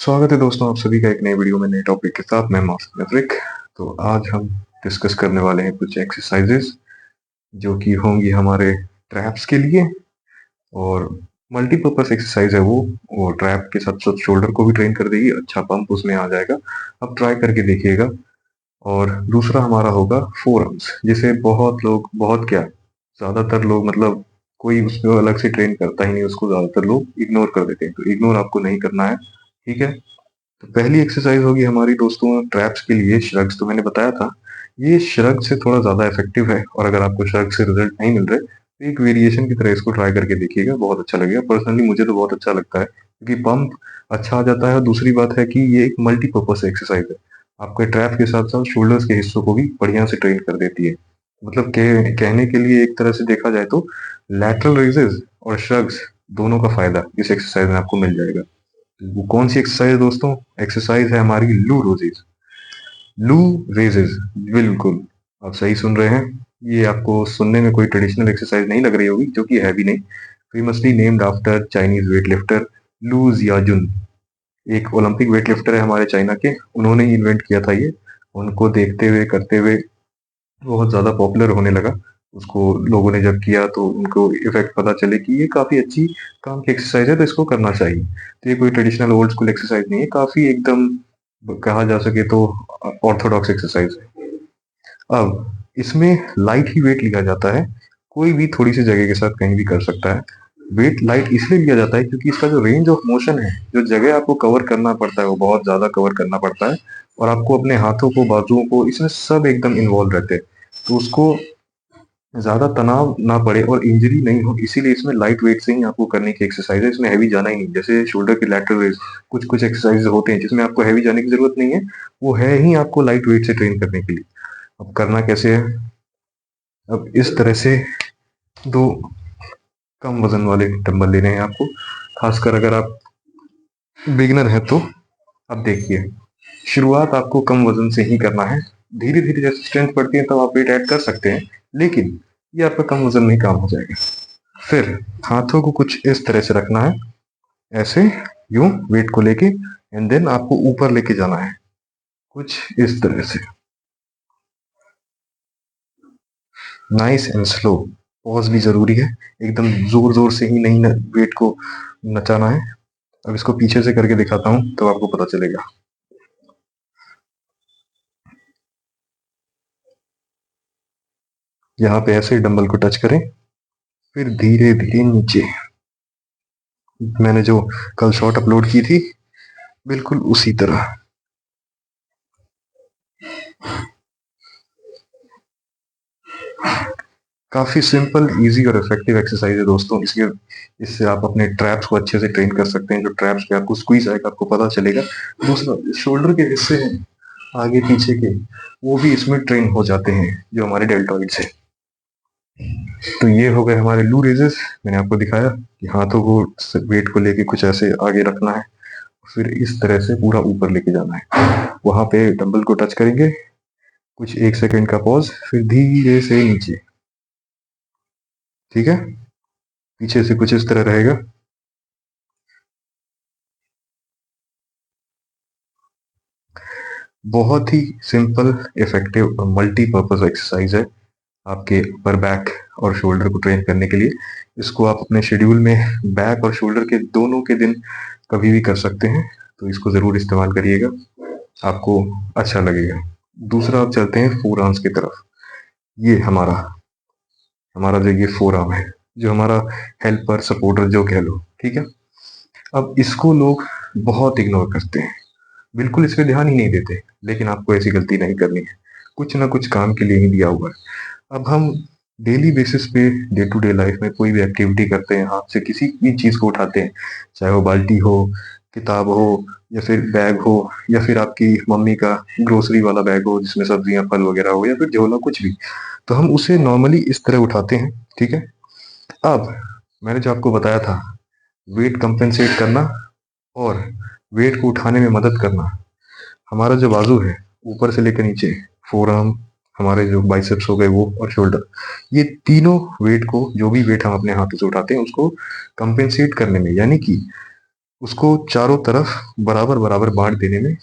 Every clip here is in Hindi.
स्वागत है दोस्तों आप सभी का एक नए वीडियो में नए टॉपिक के साथ। मैं मास्टर मैट्रिक। तो आज हम डिस्कस करने वाले हैं कुछ एक्सरसाइजेस जो कि होंगी हमारे ट्रैप्स के लिए। और मल्टीपर्पज एक्सरसाइज है वो ट्रैप के साथ साथ शोल्डर को भी ट्रेन कर देगी, अच्छा पंप उसमें आ जाएगा। अब ट्राई करके देखिएगा। और दूसरा हमारा होगा फोर आर्म्स, जिसे बहुत लोग, बहुत क्या, ज्यादातर लोग, मतलब कोई उसको अलग से ट्रेन करता ही नहीं, उसको ज्यादातर लोग इग्नोर कर देते हैं। तो इग्नोर आपको नहीं करना है, ठीक है। तो पहली एक्सरसाइज होगी हमारी दोस्तों ट्रैप्स के लिए श्रग्स। तो मैंने बताया था ये श्रग से थोड़ा ज्यादा इफेक्टिव है, और अगर आपको श्रग से रिजल्ट नहीं मिल रहे तो एक वेरिएशन की तरह इसको ट्राई करके देखिएगा, बहुत अच्छा लगेगा। पर्सनली मुझे तो बहुत अच्छा लगता है क्योंकि पंप अच्छा आ जाता है। और दूसरी बात है कि ये एक मल्टीपर्पज एक्सरसाइज है, आपके ट्रैप के साथ साथ शोल्डर्स के हिस्सों को भी बढ़िया से ट्रेन कर देती है। मतलब कहने के लिए एक तरह से देखा जाए तो लैटरल रेजेस और श्रग्स दोनों का फायदा इस एक्सरसाइज में आपको मिल जाएगा। वो कौन सी एक्सरसाइज है दोस्तों? एक्सरसाइज है हमारी लू रोजेज। लू रेजेस, बिल्कुल आप सही सुन रहे हैं। ये आपको सुनने में कोई ट्रेडिशनल एक्सरसाइज नहीं लग रही होगी, जो कि है भी नहीं। Famously named after Chinese weight lifter लू जियाजुन। एक ओलंपिक वेट लिफ्टर है हमारे चाइना के, उन्होंने ही इन्वेंट किया था ये। उनको देखते हुए करते हुए बहुत ज्यादा पॉपुलर होने लगा। उसको लोगों ने जब किया तो उनको इफेक्ट पता चले कि ये काफी अच्छी काम की एक्सरसाइज है, तो इसको करना चाहिए। तो ये कोई ट्रेडिशनल ओल्ड स्कूल एक्सरसाइज नहीं है, काफी एकदम कहा जा सके तो ऑर्थोडॉक्स एक्सरसाइज है। अब इसमें लाइट ही वेट लिया जाता है, कोई भी थोड़ी सी जगह के साथ कहीं भी कर सकता है। वेट लाइट इसलिए लिया जाता है क्योंकि इसका जो रेंज ऑफ मोशन है, जो जगह आपको कवर करना पड़ता है वो बहुत ज्यादा कवर करना पड़ता है। और आपको अपने हाथों को, बाजुओं को, इसमें सब एकदम इन्वॉल्व रहते हैं। तो उसको ज्यादा तनाव ना पड़े और इंजरी नहीं हो, इसीलिए इसमें लाइट वेट से ही आपको करने की एक्सरसाइज है। इसमें हैवी जाना ही नहीं। जैसे शोल्डर के लैटरल रेज, कुछ कुछ एक्सरसाइज होते हैं जिसमें आपको हैवी जाने की जरूरत नहीं है, वो है ही आपको लाइट वेट से ट्रेन करने के लिए। अब करना कैसे है? अब इस तरह से दो कम वजन वाले डंबल लेने हैं आपको। खासकर अगर आप बिगिनर हैं तो अब देखिए, शुरुआत आपको कम वजन से ही करना है। धीरे धीरे जैसे स्ट्रेंथ बढ़ती है तब आप वेट ऐड कर सकते हैं, लेकिन ये आपका कम वजन में ही काम हो जाएगा। फिर हाथों को कुछ इस तरह से रखना है, ऐसे, यूं वेट को लेके, एंड देन आपको ऊपर लेके जाना है कुछ इस तरह से। Nice and slow. पॉज भी जरूरी है, एकदम जोर जोर से ही नहीं वेट को नचाना है। अब इसको पीछे से करके दिखाता हूं तो आपको पता चलेगा। यहाँ पे ऐसे डंबल को टच करें, फिर धीरे धीरे नीचे। मैंने जो कल शॉट अपलोड की थी बिल्कुल उसी तरह। काफी सिंपल, इजी और इफेक्टिव एक्सरसाइज है दोस्तों। इससे आप अपने ट्रैप्स को अच्छे से ट्रेन कर सकते हैं। जो ट्रैप्स पे आपको स्क्वीज आएगा आपको पता चलेगा। दूसरा, शोल्डर के हिस्से हैं आगे पीछे के, वो भी इसमें ट्रेन हो जाते हैं, जो हमारे डेल्टॉइड्स है। तो ये हो गए हमारे लू रेजेस। मैंने आपको दिखाया कि हाथों को वेट को लेके कुछ ऐसे आगे रखना है, फिर इस तरह से पूरा ऊपर लेके जाना है। वहां पे डंबल को टच करेंगे, कुछ 1 सेकंड का पॉज, फिर धीरे से नीचे। ठीक है, पीछे से कुछ इस तरह रहेगा। बहुत ही सिंपल, इफेक्टिव और मल्टीपर्पज एक्सरसाइज है आपके अपर बैक और शोल्डर को ट्रेन करने के लिए। इसको आप अपने शेड्यूल में बैक और शोल्डर के दोनों के दिन कभी भी कर सकते हैं, तो इसको जरूर इस्तेमाल करिएगा, आपको अच्छा लगेगा। दूसरा आप चलते हैं फोर आर्म्स की तरफ। ये हमारा हमारा जो ये फोर आर्म है, जो हमारा हेल्पर सपोर्टर जो कह लो, ठीक है। अब इसको लोग बहुत इग्नोर करते हैं, बिल्कुल इस पे ध्यान ही नहीं देते, लेकिन आपको ऐसी गलती नहीं करनी है। कुछ ना कुछ काम के लिए ही दिया हुआ है। अब हम डेली बेसिस पे, डे टू डे लाइफ में कोई भी एक्टिविटी करते हैं, हाथ से किसी भी चीज को उठाते हैं, चाहे वो बाल्टी हो, किताब हो, या फिर बैग हो, या फिर आपकी मम्मी का ग्रोसरी वाला बैग हो जिसमें सब्जियां फल वगैरह हो, या फिर झोला, कुछ भी। तो हम उसे नॉर्मली इस तरह उठाते हैं, ठीक है। अब मैंने जो आपको बताया था, वेट कंपेंसेट करना और वेट को उठाने में मदद करना, हमारा जो बाजू है ऊपर से लेकर नीचे, फोर आर्म, हमारे जो बाइसेप्स हो गए वो, और शोल्डर, ये तीनों वेट को, जो भी वेट हम अपने हाथों से उठाते हैं उसको कंपेंसेट करने में, यानी कि उसको चारों तरफ बराबर बराबर बांट देने में,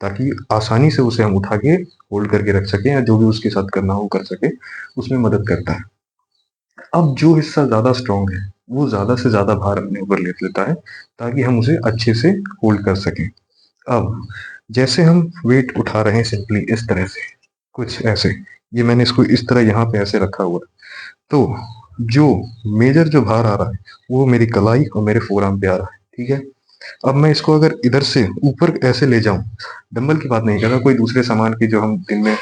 ताकि आसानी से उसे हम उठा के होल्ड करके रख सकें या जो भी उसके साथ करना हो कर सके, उसमें मदद करता है। अब जो हिस्सा ज्यादा स्ट्रांग है वो ज्यादा से ज्यादा भार अपने ऊपर ले लेता है, ताकि हम उसे अच्छे से होल्ड कर सकें। अब जैसे हम वेट उठा रहे हैं सिंपली इस तरह से, कुछ ऐसे, ये मैंने इसको इस तरह यहाँ पे ऐसे रखा हुआ है, तो जो मेजर जो भार आ रहा है वो मेरी कलाई और मेरे फोरआर्म पे आ रहा है, ठीक है। अब मैं इसको अगर इधर से ऊपर ऐसे ले जाऊं, डंबल की बात नहीं कर रहा, कोई दूसरे सामान की जो हम दिन में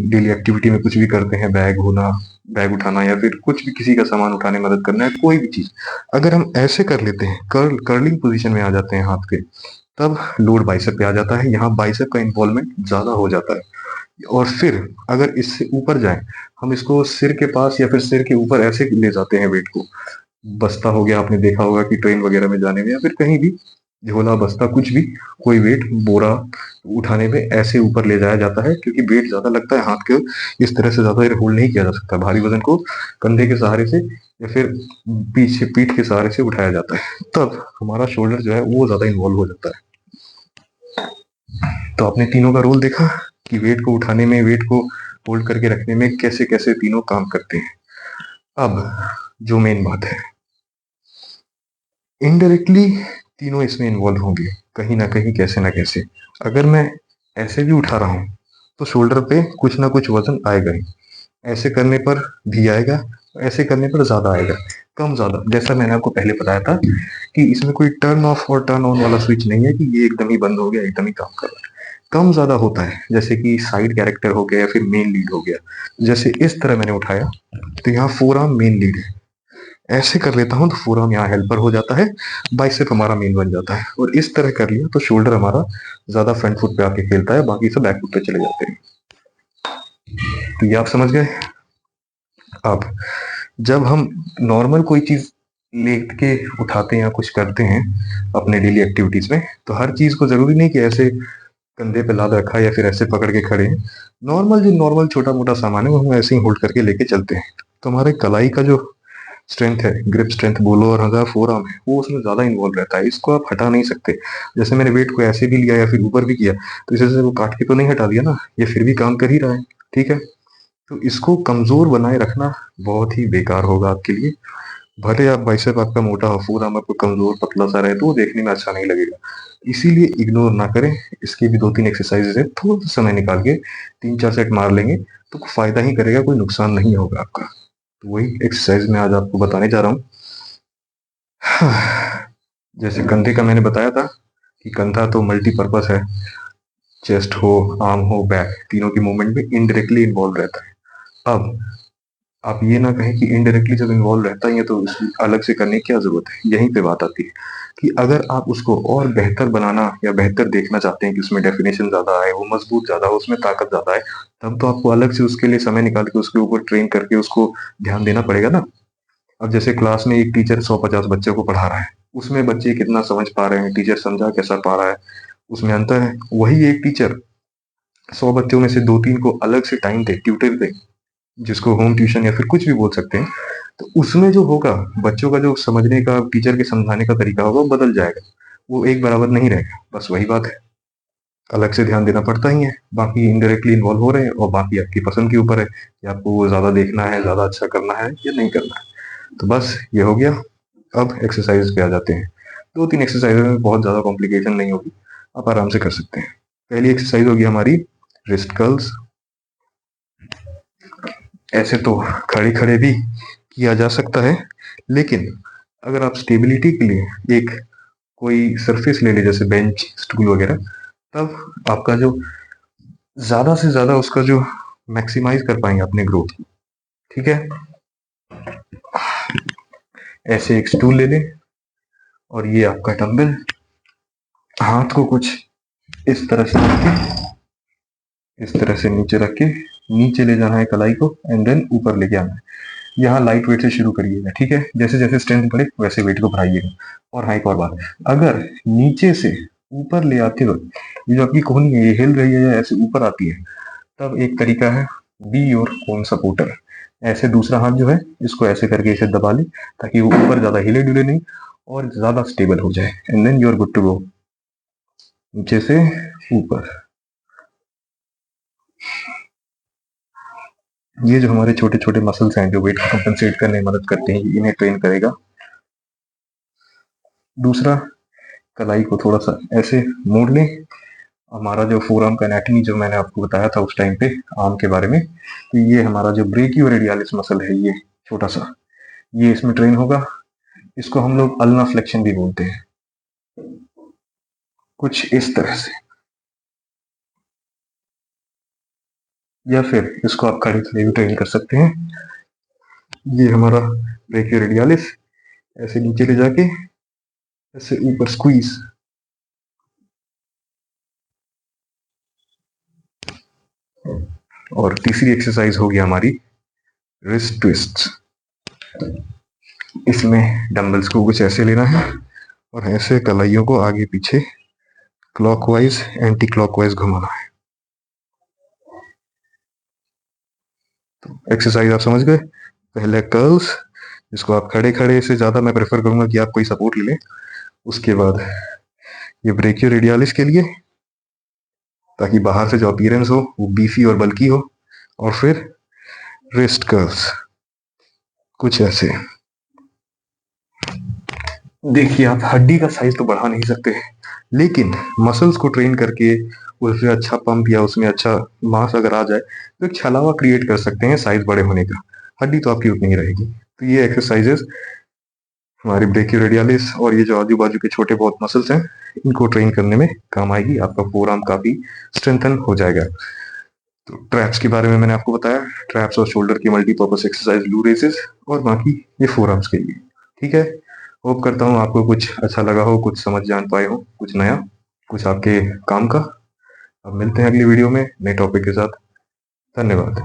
डेली एक्टिविटी में कुछ भी करते हैं, बैग होना, बैग उठाना, या फिर कुछ भी किसी का सामान उठाने में मदद करना है, कोई भी चीज अगर हम ऐसे कर लेते हैं, कर्लिंग पोजीशन में आ जाते हैं हाथ के, तब लोड बाइसेप पे आ जाता है, यहाँ बाइसेप का इन्वॉल्वमेंट ज्यादा हो जाता है। और फिर अगर इससे ऊपर जाए, हम इसको सिर के पास या फिर सिर के ऊपर ऐसे ले जाते हैं वेट को, बस्ता हो गया, आपने देखा होगा कि ट्रेन वगैरह में जाने में या फिर कहीं भी, झोला बस्ता कुछ भी, कोई वेट बोरा उठाने में ऐसे ऊपर ले जाया जाता है, क्योंकि वेट ज्यादा लगता है हाथ के, इस तरह से ज्यादा होल्ड नहीं किया जा सकता, भारी वजन को कंधे के सहारे से या फिर पीछे पीठ के सहारे से उठाया जाता है, तब हमारा शोल्डर जो है वो ज्यादा इन्वॉल्व हो जाता है। तो आपने तीनों का रोल देखा कि वेट को उठाने में, वेट को होल्ड करके रखने में कैसे कैसे तीनों काम करते हैं। अब जो मेन बात है, इनडायरेक्टली तीनों इसमें इन्वॉल्व होंगे कहीं ना कहीं, कैसे ना कैसे। अगर मैं ऐसे भी उठा रहा हूं तो शोल्डर पे कुछ ना कुछ वजन आएगा ही, ऐसे करने पर भी आएगा, ऐसे करने पर ज्यादा आएगा, कम ज्यादा, जैसा मैंने आपको पहले बताया था कि इसमें कोई टर्न ऑफ और टर्न ऑन वाला स्विच नहीं है कि ये एकदम ही बंद हो गया, एकदम ही काम कर रहा है। कम ज्यादा होता है, जैसे कि साइड कैरेक्टर हो गया या फिर मेन लीड हो गया। जैसे इस तरह मैंने उठाया तो यहाँ फोर आर्म मेन लीड है, ऐसे कर लेता हूँ तो फोर आर्म यहाँ हेल्पर हो जाता है, बाइसेप हमारा मेन बन जाता है, और इस तरह कर लिया तो शोल्डर हमारा ज्यादा फ्रंट फुट पे आके खेलता है, बाकी सब बैक फुट पे चले जाते हैं। तो ये आप समझ गए। अब जब हम नॉर्मल कोई चीज लेट के उठाते हैं या कुछ करते हैं अपने डेली एक्टिविटीज में, तो हर चीज को जरूरी नहीं कि ऐसे कंधे पे लाद रखा है या फिर ऐसे पकड़ के खड़े हैं, नॉर्मल जो नॉर्मल छोटा मोटा सामान है वो हम ऐसे ही होल्ड करके लेके चलते हैं। तो हमारे कलाई का जो स्ट्रेंथ है, ग्रिप स्ट्रेंथ बोलो, और हमारा फोर आर्म है, वो उसमें ज्यादा इन्वॉल्व रहता है, इसको आप हटा नहीं सकते। जैसे मैंने वेट को ऐसे भी लिया या फिर ऊपर भी किया, तो इसे से वो काट के तो नहीं हटा दिया ना, ये फिर भी काम कर ही रहा है, ठीक है। तो इसको कमजोर बनाए रखना बहुत ही बेकार होगा आपके लिए। भले आप बाइसेप आपका मोटा हो, फोर आर्म आपको कमजोर पतला सा रहे, तो वो देखने में अच्छा नहीं लगेगा, इसीलिए इग्नोर ना करें। इसकी भी 2-3 एक्सरसाइजेज है, थोड़ा सा समय निकाल के 3-4 सेट मार लेंगे तो फायदा ही करेगा, कोई नुकसान नहीं होगा आपका। तो वही एक्सरसाइज मैं आज आपको बताने जा रहा हूँ। जैसे कंधे का मैंने बताया था कि कंधा तो मल्टीपर्पज है, चेस्ट हो, आर्म हो, बैक, तीनों की मूवमेंट में इनडायरेक्टली इन्वॉल्व रहता है। अब आप ये ना कहें कि इनडायरेक्टली जब इन्वॉल्व रहता ही है तो उसकी अलग से करने की क्या जरूरत है। यहीं पे बात आती है कि अगर आप उसको और बेहतर बनाना या बेहतर देखना चाहते हैं कि उसमें डेफिनेशन ज्यादा आए, वो मजबूत ज्यादा हो, उसमें ताकत ज्यादा आए, तब तो आपको अलग से उसके लिए समय निकाल के उसके ऊपर ट्रेन करके उसको ध्यान देना पड़ेगा ना। अब जैसे क्लास में एक टीचर 150 बच्चों को पढ़ा रहा है, उसमें बच्चे कितना समझ पा रहे हैं, टीचर समझा कैसा पा रहा है, उसमें अंतर है। वही एक टीचर 100 बच्चों में से 2-3 को अलग से टाइम दे, ट्यूटर दे, जिसको होम ट्यूशन या फिर कुछ भी बोल सकते हैं, तो उसमें जो होगा बच्चों का जो समझने का, टीचर के समझाने का तरीका होगा, वो बदल जाएगा, वो एक बराबर नहीं रहेगा। बस वही बात है, अलग से ध्यान देना पड़ता ही है। बाकी इनडायरेक्टली इन्वॉल्व हो रहे हैं, और बाकी आपकी पसंद के ऊपर है कि आपको वो ज्यादा देखना है, ज्यादा अच्छा करना है या नहीं करना है। तो बस ये हो गया। अब एक्सरसाइज पे आ जाते हैं। 2-3 एक्सरसाइज में बहुत ज्यादा कॉम्प्लिकेशन नहीं होगी, आप आराम से कर सकते हैं। पहली एक्सरसाइज होगी हमारी रिस्ट कर्ल्स। ऐसे तो खड़े खड़े भी किया जा सकता है, लेकिन अगर आप स्टेबिलिटी के लिए एक कोई सरफेस ले ले, जैसे बेंच, स्टूल वगैरह, तब आपका जो ज्यादा से ज्यादा उसका जो मैक्सिमाइज कर पाएंगे अपने ग्रोथ, ठीक है। ऐसे एक स्टूल ले लें, और ये आपका डंबल, हाथ को कुछ इस तरह से रख के, इस तरह से नीचे रख के नीचे ले जाना है कलाई को, एंड देन ऊपर लेके आना है। यहाँ लाइट वेट से शुरू करिएगा, ठीक है, जैसे जैसे स्ट्रेंथ बढ़े वैसे वेट को बढ़ाइएगा। और हाँ, एक और बात, अगर नीचे से ऊपर ले आते वक्त ये जो आपकी कोहनी है ये हिल रही है या ऐसे ऊपर आती है, तब एक तरीका है, बी योर ओन सपोर्टर। ऐसे दूसरा हाथ जो है इसको ऐसे करके इसे दबा ले, ताकि वो ऊपर ज्यादा हिले डुले नहीं, और ज़्यादा स्टेबल हो जाए, and then you are good to go. नीचे से ऊपर, ये जो हमारे छोटे छोटे मसल्स हैं जो वेट को कंपनसेट करने में मदद करते हैं, इन्हें ट्रेन करेगा। दूसरा, कलाई को थोड़ा सा ऐसे मोड़ लें। हमारा जो फोर आर्म का एनाटॉमी जो मैंने आपको बताया था उस टाइम पे आर्म के बारे में, तो ये हमारा जो ब्रेकियोरेडियालिस मसल है, ये छोटा सा, ये इसमें ट्रेन होगा। इसको हम लोग अल्ना फ्लेक्शन भी बोलते हैं, कुछ इस तरह से। या फिर इसको आप खड़े खड़े भी ट्रेन कर सकते हैं। ये हमारा ब्रेकियोरेडियालिस, ऐसे नीचे ले जाके ऐसे ऊपर स्क्वीज। और तीसरी एक्सरसाइज होगी हमारी रिस्ट ट्विस्ट। इसमें डंबल्स को कुछ ऐसे लेना है और ऐसे कलाइयों को आगे पीछे क्लॉकवाइज एंटी क्लॉकवाइज घुमाना है। तो एक्सरसाइज आप समझ गए। पहले कर्ल्स, जिसको आप खड़े खड़े से ज़्यादा मैं प्रेफर करूंगा कि आप कोई सपोर्ट ले लें। उसके बाद ये ब्रेकियोरेडियालिस के लिए, ताकि बाहर से जो अपीयरेंस हो वो बीफी और बल्की हो। और फिर रिस्ट कर्ल्स कुछ ऐसे। देखिए, आप हड्डी का साइज तो बढ़ा नहीं सकते, लेकिन मसल्स को ट्रेन करके उसमें अच्छा पंप या उसमें अच्छा मास अगर आ जाए तो एक छलावा क्रिएट कर सकते हैं साइज बड़े होने का। हड्डी तो आपकी उतनी ही रहेगी। तो ये एक्सरसाइजेस हमारी ब्रेकियोरेडियालिस और ये जो आजू बाजू के छोटे बहुत मसल्स हैं, इनको ट्रेन करने में काम आएगी। आपका फोर आर्म काफी स्ट्रेंथन हो जाएगा। तो ट्रैप्स के बारे में मैंने आपको बताया, ट्रैप्स और शोल्डर की मल्टीपर्पज एक्सरसाइज, ग्लू रेसेस, और बाकी ये फोर आर्म्स के लिए। ठीक है, होप करता हूँ आपको कुछ अच्छा लगा हो, कुछ समझ जान पाए हो, कुछ नया, कुछ आपके काम का। अब मिलते हैं अगली वीडियो में नए टॉपिक के साथ। धन्यवाद।